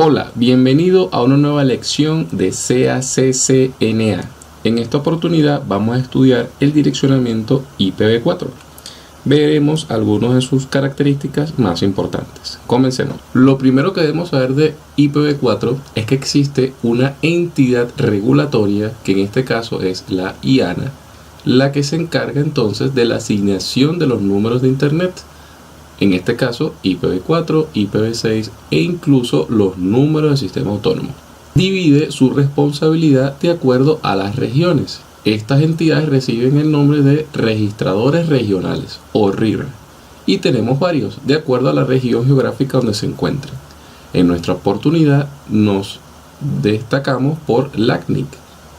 Hola, bienvenido a una nueva lección de CACCNA. En esta oportunidad vamos a estudiar el direccionamiento IPv4. Veremos algunas de sus características más importantes. Comencemos. Lo primero que debemos saber de IPv4 es que existe una entidad regulatoria, que en este caso es la IANA, la que se encarga entonces de la asignación de los números de Internet. En este caso, IPv4, IPv6 e incluso los números del sistema autónomo. Divide su responsabilidad de acuerdo a las regiones. Estas entidades reciben el nombre de registradores regionales o RIR, y tenemos varios de acuerdo a la región geográfica donde se encuentran. En nuestra oportunidad nos destacamos por LACNIC,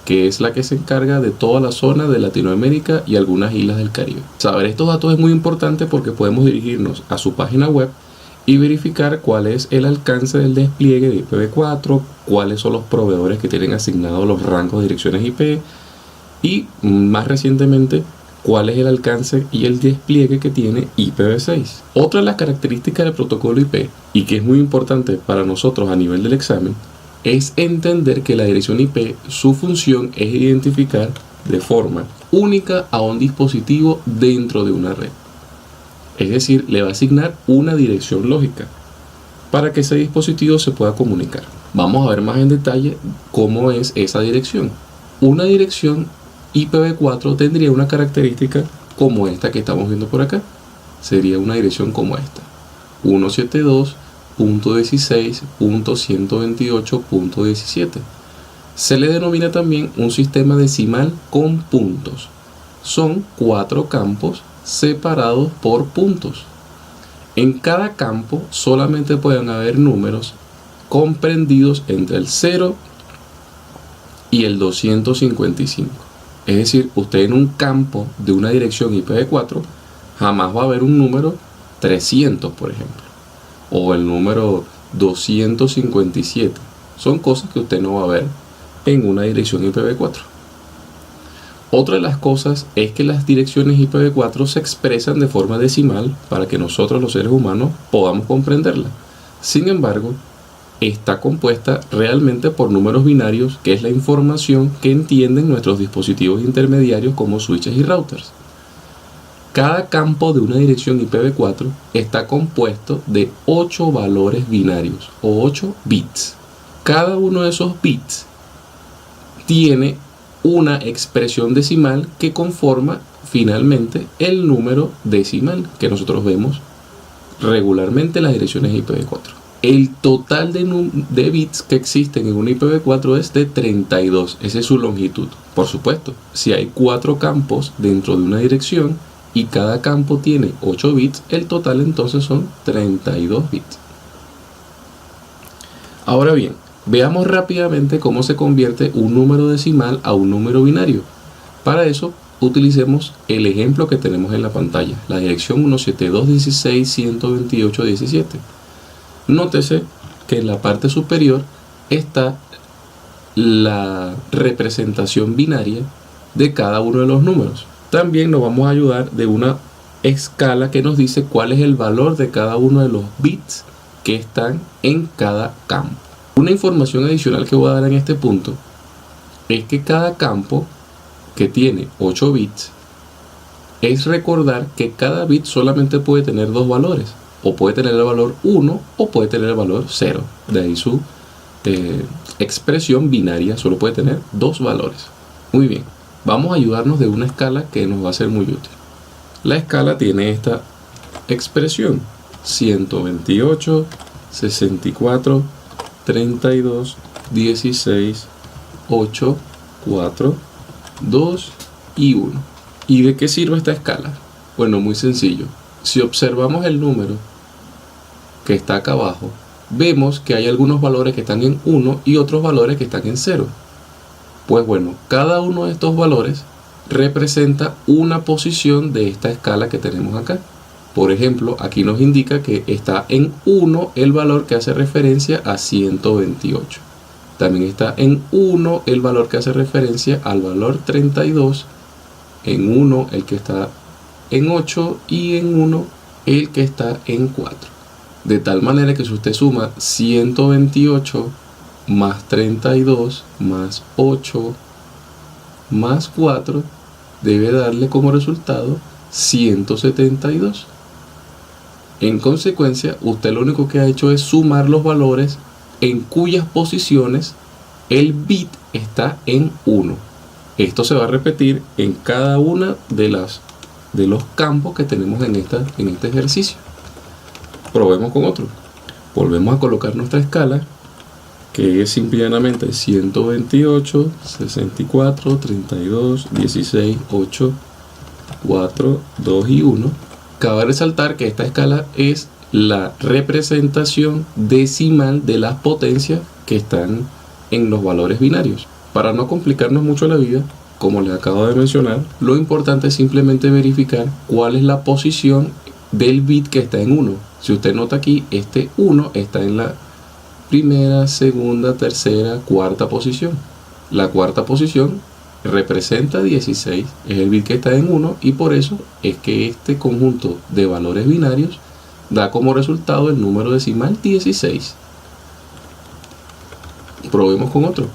que es la que se encarga de toda la zona de Latinoamérica y algunas islas del Caribe. Saber estos datos es muy importante porque podemos dirigirnos a su página web y verificar cuál es el alcance del despliegue de IPv4, cuáles son los proveedores que tienen asignados los rangos de direcciones IP y, más recientemente, cuál es el alcance y el despliegue que tiene IPv6. Otra de las características del protocolo IP, y que es muy importante para nosotros a nivel del examen, es entender que la dirección IP, su función es identificar de forma única a un dispositivo dentro de una red. Es decir, le va a asignar una dirección lógica para que ese dispositivo se pueda comunicar. Vamos a ver más en detalle cómo es esa dirección. Una dirección IPv4 tendría una característica como esta que estamos viendo por acá. Sería una dirección como esta: 172.16.128.17. Se le denomina también un sistema decimal con puntos. Son 4 campos separados por puntos. En cada campo solamente pueden haber números comprendidos entre el 0 y el 255. Es decir, usted en un campo de una dirección IPv4 jamás va a haber un número 300, por ejemplo, o el número 257. Son cosas que usted no va a ver en una dirección IPv4. Otra de las cosas es que las direcciones IPv4 se expresan de forma decimal para que nosotros los seres humanos podamos comprenderla. Sin embargo, está compuesta realmente por números binarios, que es la información que entienden nuestros dispositivos intermediarios como switches y routers. Cada campo de una dirección IPv4 está compuesto de 8 valores binarios o 8 bits. Cada uno de esos bits tiene una expresión decimal que conforma finalmente el número decimal que nosotros vemos regularmente en las direcciones IPv4. El total de bits que existen en un IPv4 es de 32. Esa es su longitud. Por supuesto, si hay 4 campos dentro de una dirección y cada campo tiene 8 bits, el total entonces son 32 bits. Ahora bien, veamos rápidamente cómo se convierte un número decimal a un número binario. Para eso, utilicemos el ejemplo que tenemos en la pantalla, la dirección 172.16.128.17. Nótese que en la parte superior está la representación binaria de cada uno de los números. También nos vamos a ayudar de una escala que nos dice cuál es el valor de cada uno de los bits que están en cada campo. Una información adicional que voy a dar en este punto es que cada campo, que tiene 8 bits, es recordar que cada bit solamente puede tener 2 valores. O puede tener el valor 1 o puede tener el valor 0. De ahí su expresión binaria solo puede tener 2 valores. Muy bien, vamos a ayudarnos de una escala que nos va a ser muy útil. La escala tiene esta expresión: 128, 64, 32, 16, 8, 4, 2 y 1. ¿Y de qué sirve esta escala? Bueno, muy sencillo. Si observamos el número que está acá abajo, vemos que hay algunos valores que están en 1 y otros valores que están en 0. Pues bueno, cada uno de estos valores representa una posición de esta escala que tenemos acá. Por ejemplo, aquí nos indica que está en 1 el valor que hace referencia a 128. También está en 1 el valor que hace referencia al valor 32, en 1 el que está en 8 y en 1 el que está en 4. De tal manera que si usted suma 128 más 32 más 8 más 4, debe darle como resultado 172. En consecuencia, usted lo único que ha hecho es sumar los valores en cuyas posiciones el bit está en 1. Esto se va a repetir en cada una de los campos que tenemos en este ejercicio. Probemos con otro. Volvemos a colocar nuestra escala, que es simplemente 128, 64, 32, 16, 8, 4, 2 y 1. Cabe resaltar que esta escala es la representación decimal de las potencias que están en los valores binarios. Para no complicarnos mucho la vida, como les acabo de mencionar, lo importante es simplemente verificar cuál es la posición del bit que está en 1. Si usted nota aquí, este 1 está en la primera, segunda, tercera, cuarta posición. La cuarta posición representa 16, es el bit que está en 1, y por eso es que este conjunto de valores binarios da como resultado el número decimal 16. Probemos con otro,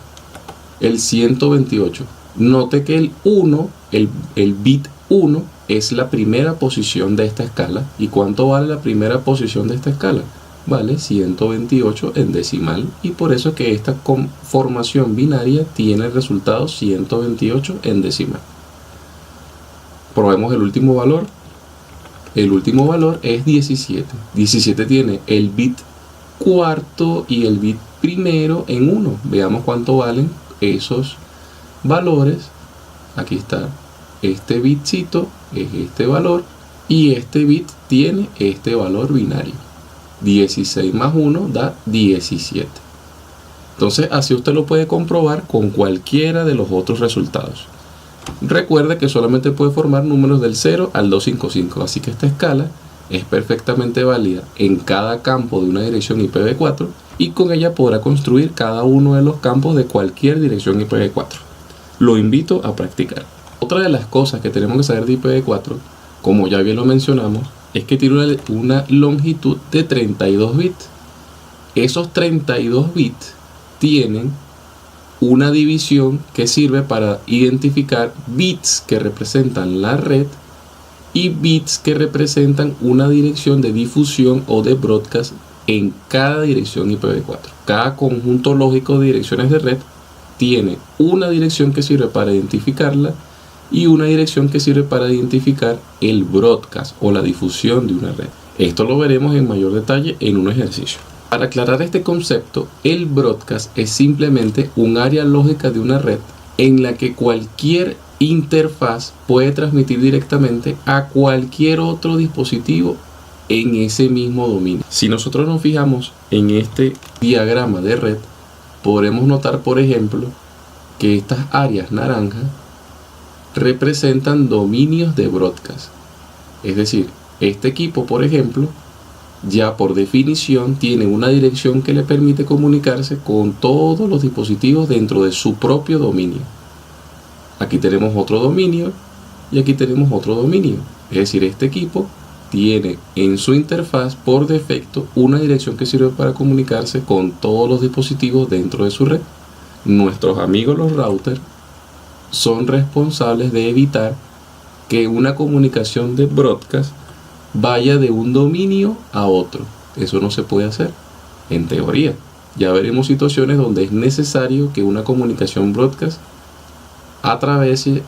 el 128. Note que el 1, el bit 1 es la primera posición de esta escala. ¿Y cuánto vale la primera posición de esta escala? Vale 128 en decimal, y por eso es que esta conformación binaria tiene el resultado 128 en decimal. Probemos el último valor. El último valor es 17. 17 tiene el bit cuarto y el bit primero en 1. Veamos cuánto valen esos valores. Aquí está. Este bitcito es este valor, y este bit tiene este valor binario. 16 más 1 da 17. Entonces así usted lo puede comprobar con cualquiera de los otros resultados. Recuerde que solamente puede formar números del 0 al 255, así que esta escala es perfectamente válida en cada campo de una dirección IPv4, y con ella podrá construir cada uno de los campos de cualquier dirección IPv4. Lo invito a practicar. Otra de las cosas que tenemos que saber de IPv4, como ya bien lo mencionamos, es que tiene una longitud de 32 bits. Esos 32 bits tienen una división que sirve para identificar bits que representan la red y bits que representan una dirección de difusión o de broadcast en cada dirección IPv4. Cada conjunto lógico de direcciones de red tiene una dirección que sirve para identificarla y una dirección que sirve para identificar el broadcast o la difusión de una red. Esto lo veremos en mayor detalle en un ejercicio. Para aclarar este concepto, el broadcast es simplemente un área lógica de una red en la que cualquier interfaz puede transmitir directamente a cualquier otro dispositivo en ese mismo dominio. Si nosotros nos fijamos en este diagrama de red, podremos notar, por ejemplo, que estas áreas naranjas representan dominios de broadcast. Es decir, este equipo, por ejemplo, ya por definición tiene una dirección que le permite comunicarse con todos los dispositivos dentro de su propio dominio. Aquí tenemos otro dominio y aquí tenemos otro dominio. Es decir, este equipo tiene en su interfaz por defecto una dirección que sirve para comunicarse con todos los dispositivos dentro de su red. Nuestros amigos los routers son responsables de evitar que una comunicación de broadcast vaya de un dominio a otro. Eso no se puede hacer, en teoría. Ya veremos situaciones donde es necesario que una comunicación broadcast atraviese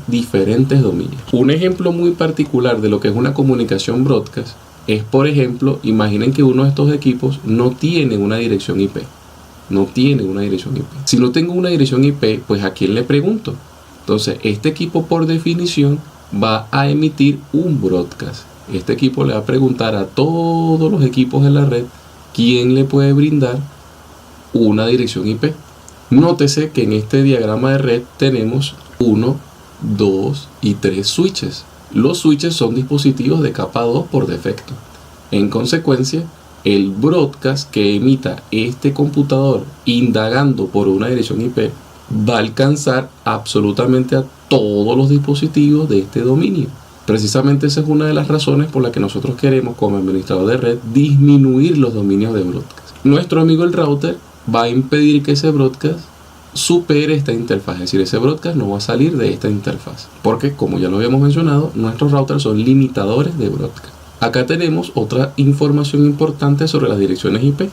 diferentes dominios. Un ejemplo muy particular de lo que es una comunicación broadcast es, por ejemplo, imaginen que uno de estos equipos no tiene una dirección IP. No tiene una dirección IP. Si no tengo una dirección IP, pues ¿a quién le pregunto? Entonces, este equipo por definición va a emitir un broadcast. Este equipo le va a preguntar a todos los equipos de la red quién le puede brindar una dirección IP. Nótese que en este diagrama de red tenemos 1, 2 y 3 switches. Los switches son dispositivos de capa 2 por defecto. En consecuencia, el broadcast que emita este computador indagando por una dirección IP va a alcanzar absolutamente a todos los dispositivos de este dominio. Precisamente esa es una de las razones por la que nosotros queremos, como administrador de red, disminuir los dominios de broadcast. Nuestro amigo el router va a impedir que ese broadcast supere esta interfaz, es decir, ese broadcast no va a salir de esta interfaz, porque como ya lo habíamos mencionado, nuestros routers son limitadores de broadcast. Acá tenemos otra información importante sobre las direcciones IP.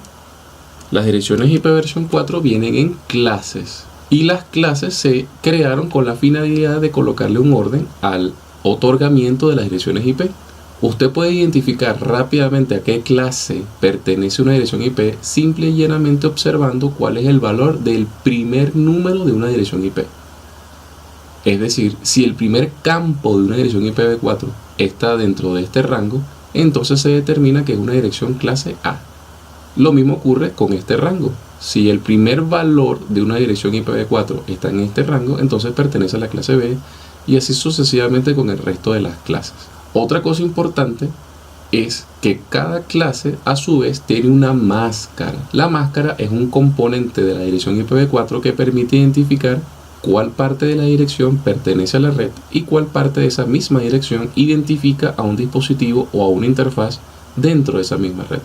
Las direcciones IP versión 4 vienen en clases, y las clases se crearon con la finalidad de colocarle un orden al otorgamiento de las direcciones IP. Usted puede identificar rápidamente a qué clase pertenece una dirección IP simple y llanamente observando cuál es el valor del primer número de una dirección IP. Es decir, si el primer campo de una dirección IPv4 está dentro de este rango, entonces se determina que es una dirección clase A. Lo mismo ocurre con este rango. Si el primer valor de una dirección IPv4 está en este rango, entonces pertenece a la clase B, y así sucesivamente con el resto de las clases. Otra cosa importante es que cada clase a su vez tiene una máscara. La máscara es un componente de la dirección IPv4 que permite identificar cuál parte de la dirección pertenece a la red y cuál parte de esa misma dirección identifica a un dispositivo o a una interfaz dentro de esa misma red.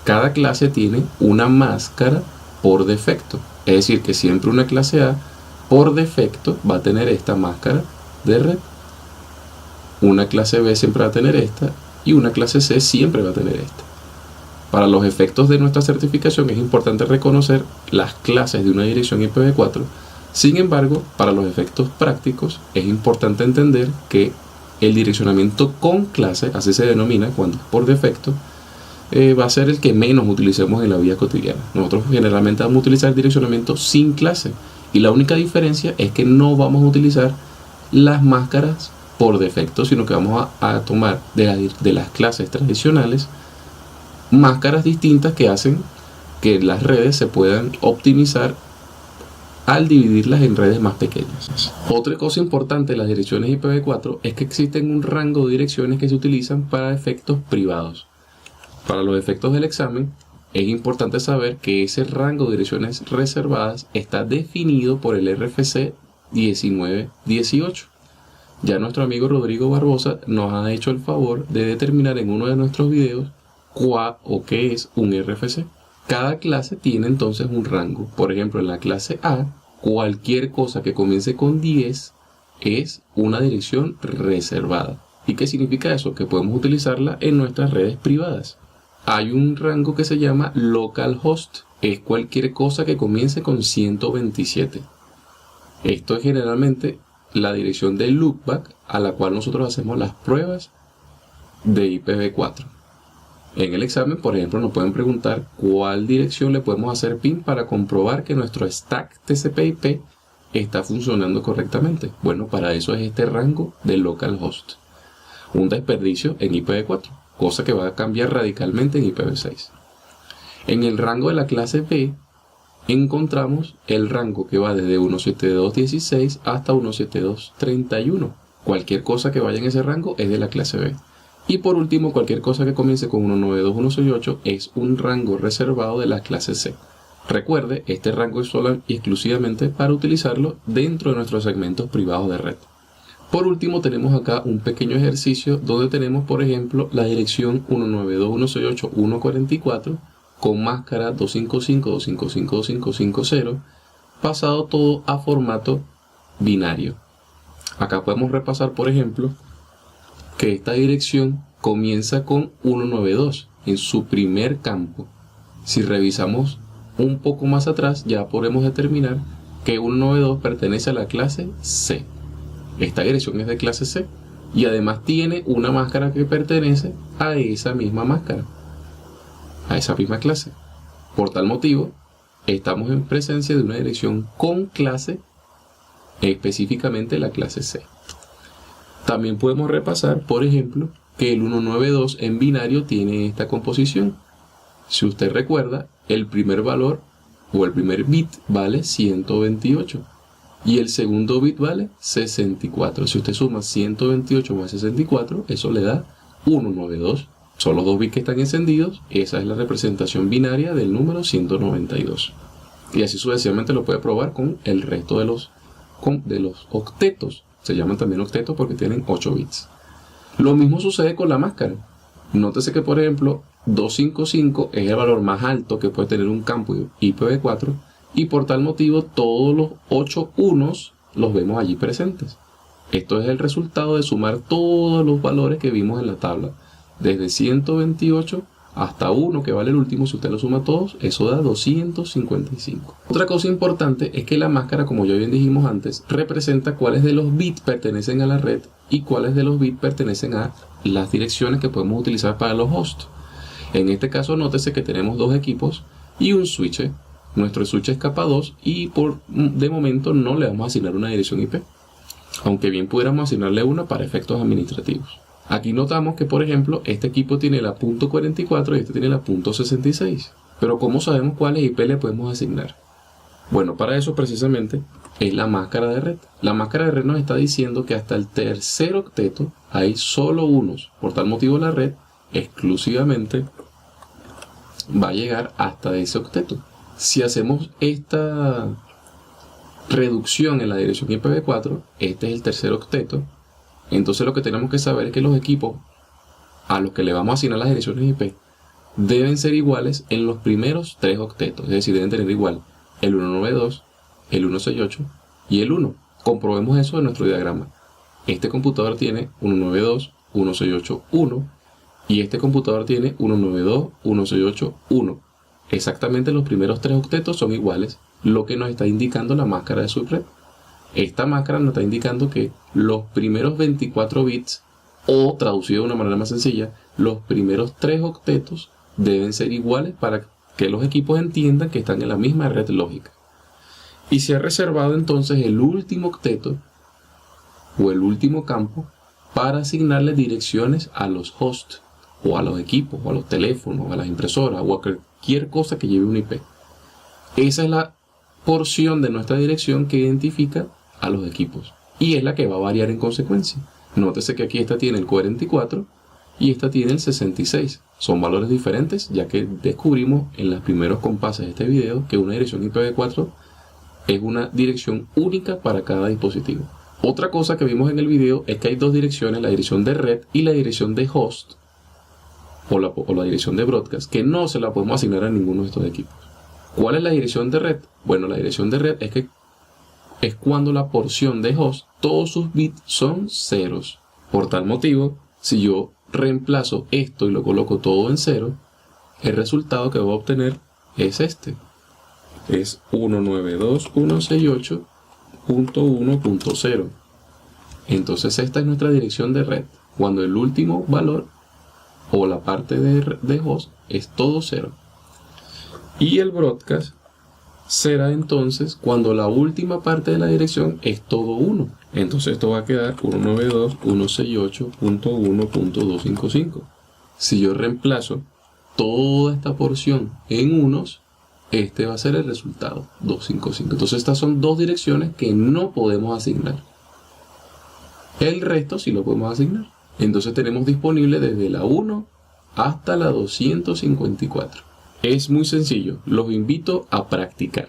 Cada clase tiene una máscara por defecto, es decir, que siempre una clase A por defecto va a tener esta máscara de red. Una clase B siempre va a tener esta y una clase C siempre va a tener esta. Para los efectos de nuestra certificación es importante reconocer las clases de una dirección IPv4. Sin embargo, para los efectos prácticos es importante entender que el direccionamiento con clase, así se denomina cuando es por defecto, va a ser el que menos utilicemos en la vida cotidiana. Nosotros generalmente vamos a utilizar direccionamiento sin clase, y la única diferencia es que no vamos a utilizar las máscaras por defecto, sino que vamos a tomar de las clases tradicionales máscaras distintas que hacen que las redes se puedan optimizar al dividirlas en redes más pequeñas. Otra cosa importante de las direcciones IPv4 es que existen un rango de direcciones que se utilizan para efectos privados. Para los efectos del examen es importante saber que ese rango de direcciones reservadas está definido por el RFC 1918. Ya nuestro amigo Rodrigo Barbosa nos ha hecho el favor de determinar en uno de nuestros videos cuál o qué es un RFC. Cada clase tiene entonces un rango. Por ejemplo, en la clase A, cualquier cosa que comience con 10 es una dirección reservada. ¿Y qué significa eso? Que podemos utilizarla en nuestras redes privadas. Hay un rango que se llama localhost. Es cualquier cosa que comience con 127. Esto es generalmente la dirección de loopback a la cual nosotros hacemos las pruebas de IPv4. En el examen, por ejemplo, nos pueden preguntar cuál dirección le podemos hacer pin para comprobar que nuestro stack TCP/IP está funcionando correctamente. Bueno, para eso es este rango de localhost. Un desperdicio en IPv4, cosa que va a cambiar radicalmente en IPv6. En el rango de la clase B encontramos el rango que va desde 172.16 hasta 172.31. Cualquier cosa que vaya en ese rango es de la clase B. Y por último, cualquier cosa que comience con 192.168 es un rango reservado de la clase C. Recuerde, este rango es solo y exclusivamente para utilizarlo dentro de nuestros segmentos privados de red. Por último, tenemos acá un pequeño ejercicio donde tenemos, por ejemplo, la dirección 192.168.144 con máscara 255.255.250, pasado todo a formato binario. Acá podemos repasar, por ejemplo, que esta dirección comienza con 192 en su primer campo. Si revisamos un poco más atrás, ya podemos determinar que 192 pertenece a la clase C. Esta dirección es de clase C y además tiene una máscara que pertenece a esa misma máscara, a esa misma clase. Por tal motivo, estamos en presencia de una dirección con clase, específicamente la clase C. También podemos repasar, por ejemplo, que el 192 en binario tiene esta composición. Si usted recuerda, el primer valor o el primer bit vale 128 y el segundo bit vale 64. Si usted suma 128 más 64, eso le da 192. Son los dos bits que están encendidos. Esa es la representación binaria del número 192. Y así sucesivamente lo puede probar con el resto de los octetos. Se llaman también octetos porque tienen 8 bits. Lo mismo sucede con la máscara. Nótese que, por ejemplo, 255 es el valor más alto que puede tener un campo IPv4 y por tal motivo todos los 8 unos los vemos allí presentes. Esto es el resultado de sumar todos los valores que vimos en la tabla, desde 128 hasta 1 que vale el último. Si usted lo suma todos, eso da 255. Otra cosa importante es que la máscara, como ya bien dijimos antes, representa cuáles de los bits pertenecen a la red y cuáles de los bits pertenecen a las direcciones que podemos utilizar para los hosts. En este caso, nótese que tenemos dos equipos y un switch. Nuestro switch es capa 2 y de momento no le vamos a asignar una dirección IP, aunque bien pudiéramos asignarle una para efectos administrativos. Aquí notamos que, por ejemplo, este equipo tiene la .44 y este tiene la .66. Pero ¿cómo sabemos cuáles IP le podemos asignar? Bueno, para eso precisamente es la máscara de red. La máscara de red nos está diciendo que hasta el tercer octeto hay solo unos. Por tal motivo la red exclusivamente va a llegar hasta ese octeto. Si hacemos esta reducción en la dirección IPv4, este es el tercer octeto. Entonces lo que tenemos que saber es que los equipos a los que le vamos a asignar las direcciones IP deben ser iguales en los primeros 3 octetos. Es decir, deben tener igual el 192, el 168 y el 1. Comprobemos eso en nuestro diagrama. Este computador tiene 192, 168, 1 y este computador tiene 192, 168, 1. Exactamente los primeros 3 octetos son iguales, lo que nos está indicando la máscara de subred. Esta máscara nos está indicando que los primeros 24 bits, o traducido de una manera más sencilla, los primeros 3 octetos deben ser iguales para que los equipos entiendan que están en la misma red lógica. Y se ha reservado entonces el último octeto o el último campo para asignarle direcciones a los hosts o a los equipos o a los teléfonos o a las impresoras o a cualquier cosa que lleve un IP. Esa es la porción de nuestra dirección que identifica a los equipos y es la que va a variar en consecuencia. Nótese que aquí esta tiene el 44 y esta tiene el 66. Son valores diferentes, ya que descubrimos en los primeros compases de este video que una dirección IPv4 es una dirección única para cada dispositivo. Otra cosa que vimos en el video es que hay dos direcciones, la dirección de red y la dirección de host o la dirección de broadcast, que no se la podemos asignar a ninguno de estos equipos. ¿Cuál es la dirección de red? Bueno, la dirección de red es cuando la porción de host, todos sus bits son ceros. Por tal motivo, si yo reemplazo esto y lo coloco todo en 0, el resultado que voy a obtener es este. Es 192.168.1.0. Entonces esta es nuestra dirección de red, cuando el último valor o la parte de host es todo 0. Y el broadcast será entonces cuando la última parte de la dirección es todo 1. Entonces esto va a quedar 192.168.1.255. Si yo reemplazo toda esta porción en unos, este va a ser el resultado, 255. Entonces estas son dos direcciones que no podemos asignar. El resto sí lo podemos asignar. Entonces tenemos disponible desde la 1 hasta la 254. Es muy sencillo, los invito a practicar.